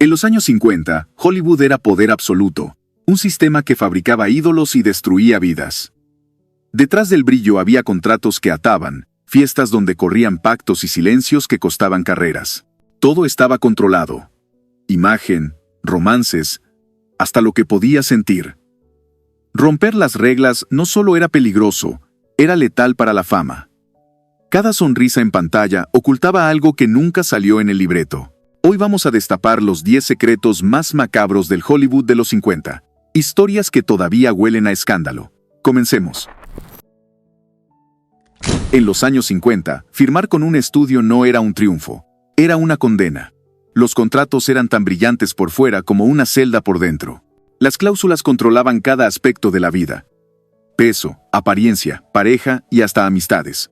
En los años 50, Hollywood era poder absoluto, un sistema que fabricaba ídolos y destruía vidas. Detrás del brillo había contratos que ataban, fiestas donde corrían pactos y silencios que costaban carreras. Todo estaba controlado. Imagen, romances, hasta lo que podías sentir. Romper las reglas no solo era peligroso, era letal para la fama. Cada sonrisa en pantalla ocultaba algo que nunca salió en el libreto. Hoy vamos a destapar los 10 secretos más macabros del Hollywood de los 50. Historias que todavía huelen a escándalo. Comencemos. En los años 50, firmar con un estudio no era un triunfo, era una condena. Los contratos eran tan brillantes por fuera como una celda por dentro. Las cláusulas controlaban cada aspecto de la vida. Peso, apariencia, pareja y hasta amistades.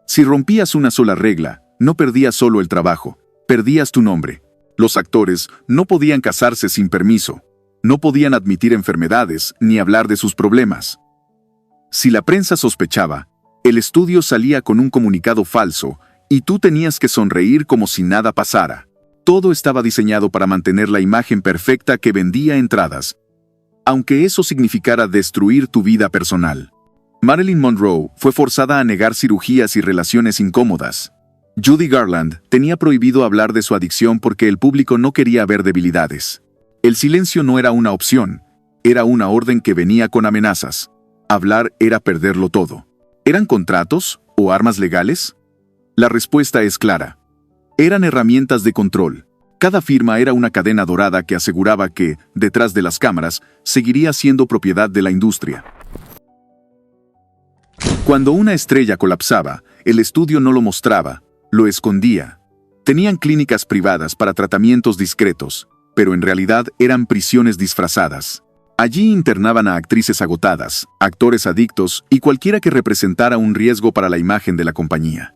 Si rompías una sola regla, no perdías solo el trabajo, perdías tu nombre. Los actores no podían casarse sin permiso, no podían admitir enfermedades ni hablar de sus problemas. Si la prensa sospechaba, el estudio salía con un comunicado falso y tú tenías que sonreír como si nada pasara. Todo estaba diseñado para mantener la imagen perfecta que vendía entradas, aunque eso significara destruir tu vida personal. Marilyn Monroe fue forzada a negar cirugías y relaciones incómodas. Judy Garland tenía prohibido hablar de su adicción porque el público no quería ver debilidades. El silencio no era una opción, era una orden que venía con amenazas. Hablar era perderlo todo. ¿Eran contratos o armas legales? La respuesta es clara. Eran herramientas de control. Cada firma era una cadena dorada que aseguraba que, detrás de las cámaras, seguiría siendo propiedad de la industria. Cuando una estrella colapsaba, el estudio no lo mostraba, lo escondía. Tenían clínicas privadas para tratamientos discretos, pero en realidad eran prisiones disfrazadas. Allí internaban a actrices agotadas, actores adictos y cualquiera que representara un riesgo para la imagen de la compañía.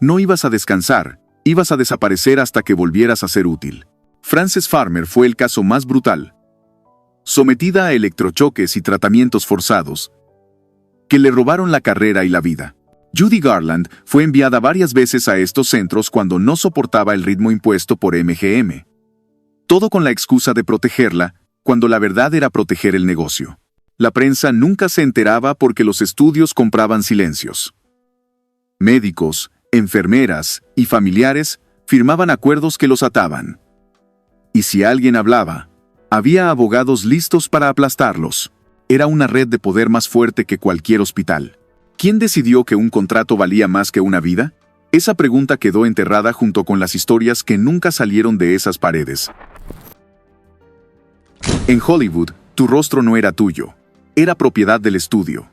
No ibas a descansar, ibas a desaparecer hasta que volvieras a ser útil. Frances Farmer fue el caso más brutal. Sometida a electrochoques y tratamientos forzados, que le robaron la carrera y la vida. Judy Garland fue enviada varias veces a estos centros cuando no soportaba el ritmo impuesto por MGM. Todo con la excusa de protegerla, cuando la verdad era proteger el negocio. La prensa nunca se enteraba porque los estudios compraban silencios. Médicos, enfermeras y familiares firmaban acuerdos que los ataban. Y si alguien hablaba, había abogados listos para aplastarlos. Era una red de poder más fuerte que cualquier hospital. ¿Quién decidió que un contrato valía más que una vida? Esa pregunta quedó enterrada junto con las historias que nunca salieron de esas paredes. En Hollywood, tu rostro no era tuyo, era propiedad del estudio.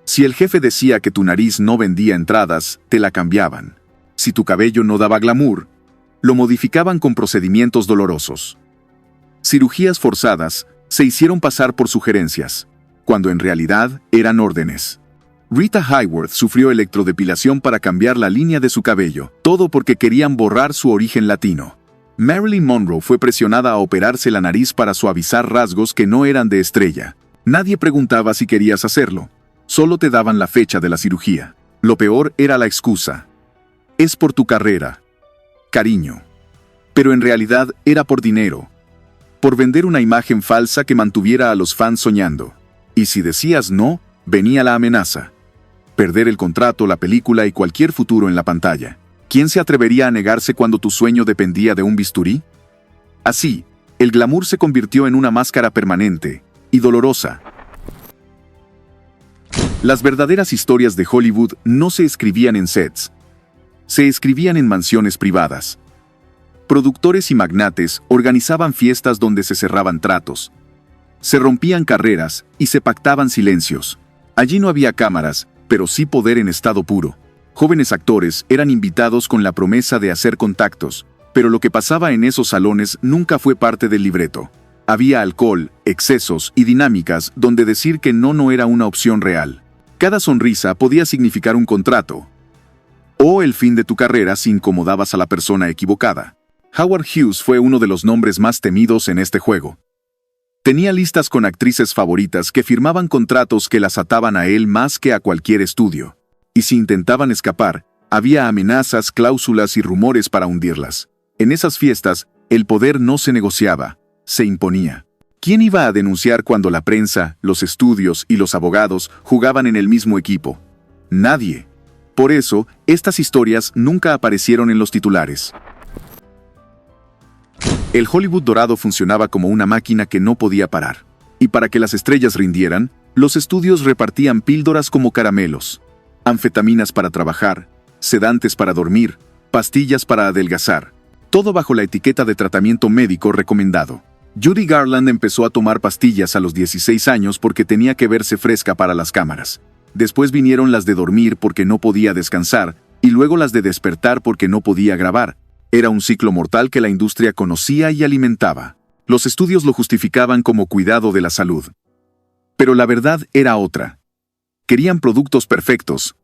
Si el jefe decía que tu nariz no vendía entradas, te la cambiaban. Si tu cabello no daba glamour, lo modificaban con procedimientos dolorosos. Cirugías forzadas se hicieron pasar por sugerencias, cuando en realidad eran órdenes. Rita Hayworth sufrió electrodepilación para cambiar la línea de su cabello, todo porque querían borrar su origen latino. Marilyn Monroe fue presionada a operarse la nariz para suavizar rasgos que no eran de estrella. Nadie preguntaba si querías hacerlo. Solo te daban la fecha de la cirugía. Lo peor era la excusa. Es por tu carrera. Cariño. Pero en realidad era por dinero. Por vender una imagen falsa que mantuviera a los fans soñando. Y si decías no, venía la amenaza. Perder el contrato, la película y cualquier futuro en la pantalla. ¿Quién se atrevería a negarse cuando tu sueño dependía de un bisturí? Así, el glamour se convirtió en una máscara permanente y dolorosa. Las verdaderas historias de Hollywood no se escribían en sets. Se escribían en mansiones privadas. Productores y magnates organizaban fiestas donde se cerraban tratos. Se rompían carreras y se pactaban silencios. Allí no había cámaras, pero sí poder en estado puro. Jóvenes actores eran invitados con la promesa de hacer contactos, pero lo que pasaba en esos salones nunca fue parte del libreto. Había alcohol, excesos y dinámicas donde decir que no era una opción real. Cada sonrisa podía significar un contrato, o el fin de tu carrera si incomodabas a la persona equivocada. Howard Hughes fue uno de los nombres más temidos en este juego. Tenía listas con actrices favoritas que firmaban contratos que las ataban a él más que a cualquier estudio. Y si intentaban escapar, había amenazas, cláusulas y rumores para hundirlas. En esas fiestas, El poder no se negociaba, se imponía. ¿Quién iba a denunciar cuando la prensa, los estudios y los abogados jugaban en el mismo equipo? Nadie. Por eso, estas historias nunca aparecieron en los titulares. El Hollywood dorado funcionaba como una máquina que no podía parar. Y para que las estrellas rindieran, los estudios repartían píldoras como caramelos, anfetaminas para trabajar, sedantes para dormir, pastillas para adelgazar, todo bajo la etiqueta de tratamiento médico recomendado. Judy Garland empezó a tomar pastillas a los 16 años porque tenía que verse fresca para las cámaras. Después vinieron las de dormir porque no podía descansar, y luego las de despertar porque no podía grabar. Era un ciclo mortal que la industria conocía y alimentaba. Los estudios lo justificaban como cuidado de la salud. Pero la verdad era otra. Querían productos perfectos,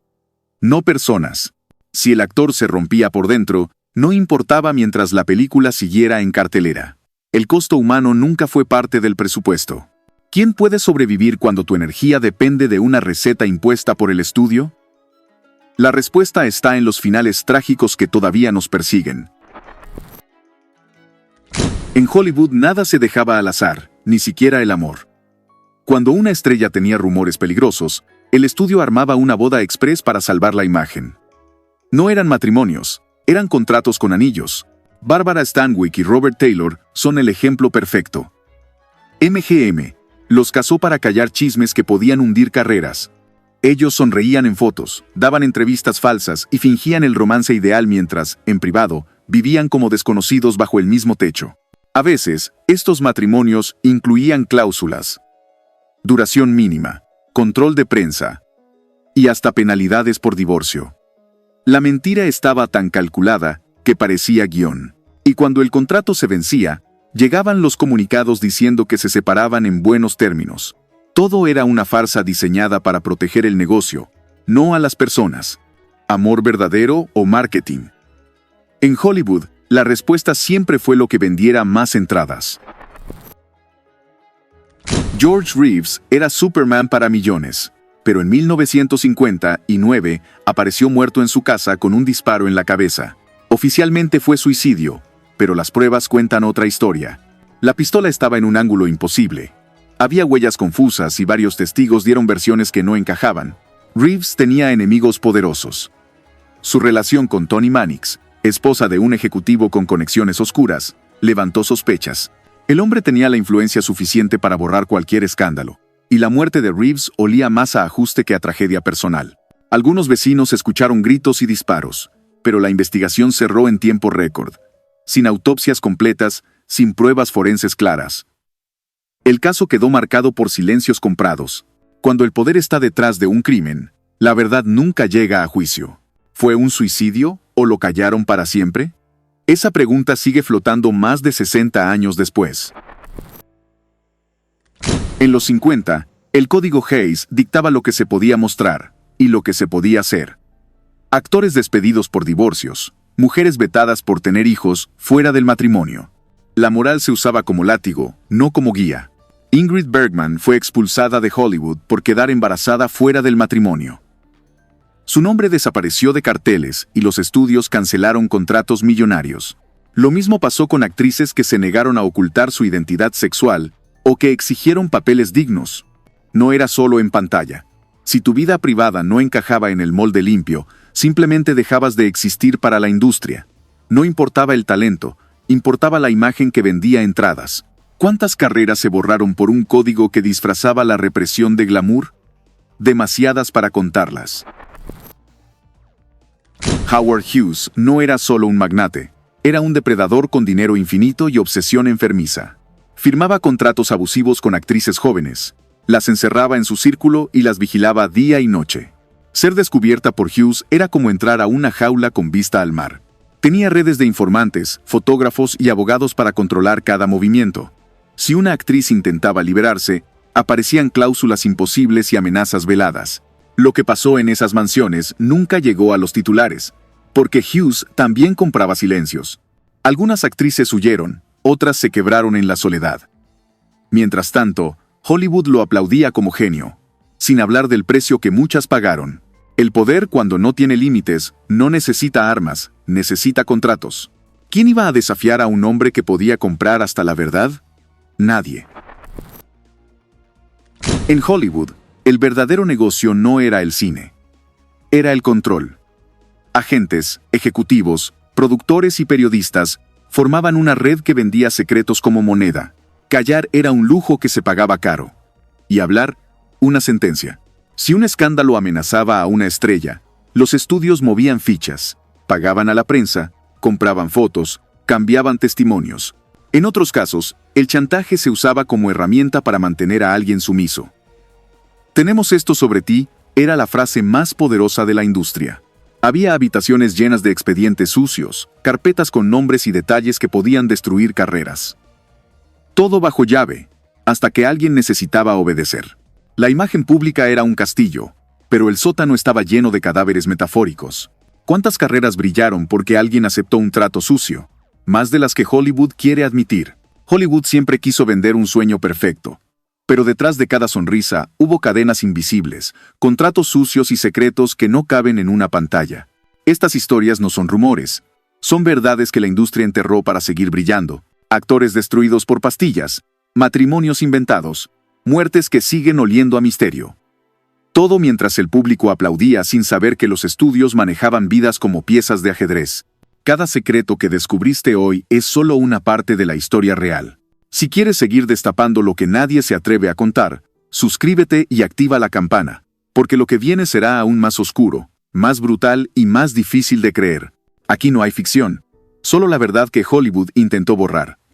no personas. Si el actor se rompía por dentro, no importaba mientras la película siguiera en cartelera. El costo humano nunca fue parte del presupuesto. ¿Quién puede sobrevivir cuando tu energía depende de una receta impuesta por el estudio? La respuesta está en los finales trágicos que todavía nos persiguen. En Hollywood nada se dejaba al azar, ni siquiera el amor. Cuando una estrella tenía rumores peligrosos, el estudio armaba una boda express para salvar la imagen. No eran matrimonios, eran contratos con anillos. Barbara Stanwyck y Robert Taylor son el ejemplo perfecto. MGM los casó para callar chismes que podían hundir carreras. Ellos sonreían en fotos, daban entrevistas falsas y fingían el romance ideal mientras, en privado, vivían como desconocidos bajo el mismo techo. A veces, estos matrimonios incluían cláusulas: duración mínima, control de prensa y hasta penalidades por divorcio. La mentira estaba tan calculada que parecía guión. Y cuando el contrato se vencía, llegaban los comunicados diciendo que se separaban en buenos términos. Todo era una farsa diseñada para proteger el negocio, no a las personas. ¿Amor verdadero o marketing? En Hollywood, la respuesta siempre fue lo que vendiera más entradas. George Reeves era Superman para millones, pero en 1959 apareció muerto en su casa con un disparo en la cabeza. Oficialmente fue suicidio, pero las pruebas cuentan otra historia. La pistola estaba en un ángulo imposible. Había huellas confusas y varios testigos dieron versiones que no encajaban. Reeves tenía enemigos poderosos. Su relación con Toni Mannix, esposa de un ejecutivo con conexiones oscuras, levantó sospechas. El hombre tenía la influencia suficiente para borrar cualquier escándalo, y la muerte de Reeves olía más a ajuste que a tragedia personal. Algunos vecinos escucharon gritos y disparos, pero la investigación cerró en tiempo récord, sin autopsias completas, sin pruebas forenses claras. El caso quedó marcado por silencios comprados. Cuando el poder está detrás de un crimen, la verdad nunca llega a juicio. ¿Fue un suicidio o lo callaron para siempre? Esa pregunta sigue flotando más de 60 años después. En los 50, el código Hays dictaba lo que se podía mostrar y lo que se podía hacer. Actores despedidos por divorcios, mujeres vetadas por tener hijos fuera del matrimonio. La moral se usaba como látigo, no como guía. Ingrid Bergman fue expulsada de Hollywood por quedar embarazada fuera del matrimonio. Su nombre desapareció de carteles y los estudios cancelaron contratos millonarios. Lo mismo pasó con actrices que se negaron a ocultar su identidad sexual o que exigieron papeles dignos. No era solo en pantalla. Si tu vida privada no encajaba en el molde limpio, simplemente dejabas de existir para la industria. No importaba el talento, importaba la imagen que vendía entradas. ¿Cuántas carreras se borraron por un código que disfrazaba la represión de glamour? Demasiadas para contarlas. Howard Hughes no era solo un magnate, era un depredador con dinero infinito y obsesión enfermiza. Firmaba contratos abusivos con actrices jóvenes, las encerraba en su círculo y las vigilaba día y noche. Ser descubierta por Hughes era como entrar a una jaula con vista al mar. Tenía redes de informantes, fotógrafos y abogados para controlar cada movimiento. Si una actriz intentaba liberarse, aparecían cláusulas imposibles y amenazas veladas. Lo que pasó en esas mansiones nunca llegó a los titulares, porque Hughes también compraba silencios. Algunas actrices huyeron, otras se quebraron en la soledad. Mientras tanto, Hollywood lo aplaudía como genio, sin hablar del precio que muchas pagaron. El poder, cuando no tiene límites, no necesita armas, necesita contratos. ¿Quién iba a desafiar a un hombre que podía comprar hasta la verdad? Nadie. En Hollywood, el verdadero negocio no era el cine. Era el control. Agentes, ejecutivos, productores y periodistas formaban una red que vendía secretos como moneda. Callar era un lujo que se pagaba caro. Y hablar, una sentencia. Si un escándalo amenazaba a una estrella, los estudios movían fichas, pagaban a la prensa, compraban fotos, cambiaban testimonios. En otros casos, el chantaje se usaba como herramienta para mantener a alguien sumiso. «Tenemos esto sobre ti» era la frase más poderosa de la industria. Había habitaciones llenas de expedientes sucios, carpetas con nombres y detalles que podían destruir carreras. Todo bajo llave, hasta que alguien necesitaba obedecer. La imagen pública era un castillo, pero el sótano estaba lleno de cadáveres metafóricos. ¿Cuántas carreras brillaron porque alguien aceptó un trato sucio? Más de las que Hollywood quiere admitir. Hollywood siempre quiso vender un sueño perfecto. Pero detrás de cada sonrisa hubo cadenas invisibles, contratos sucios y secretos que no caben en una pantalla. Estas historias no son rumores. Son verdades que la industria enterró para seguir brillando. Actores destruidos por pastillas, matrimonios inventados, muertes que siguen oliendo a misterio. Todo mientras el público aplaudía sin saber que los estudios manejaban vidas como piezas de ajedrez. Cada secreto que descubriste hoy es solo una parte de la historia real. Si quieres seguir destapando lo que nadie se atreve a contar, suscríbete y activa la campana, porque lo que viene será aún más oscuro, más brutal y más difícil de creer. Aquí no hay ficción, solo la verdad que Hollywood intentó borrar.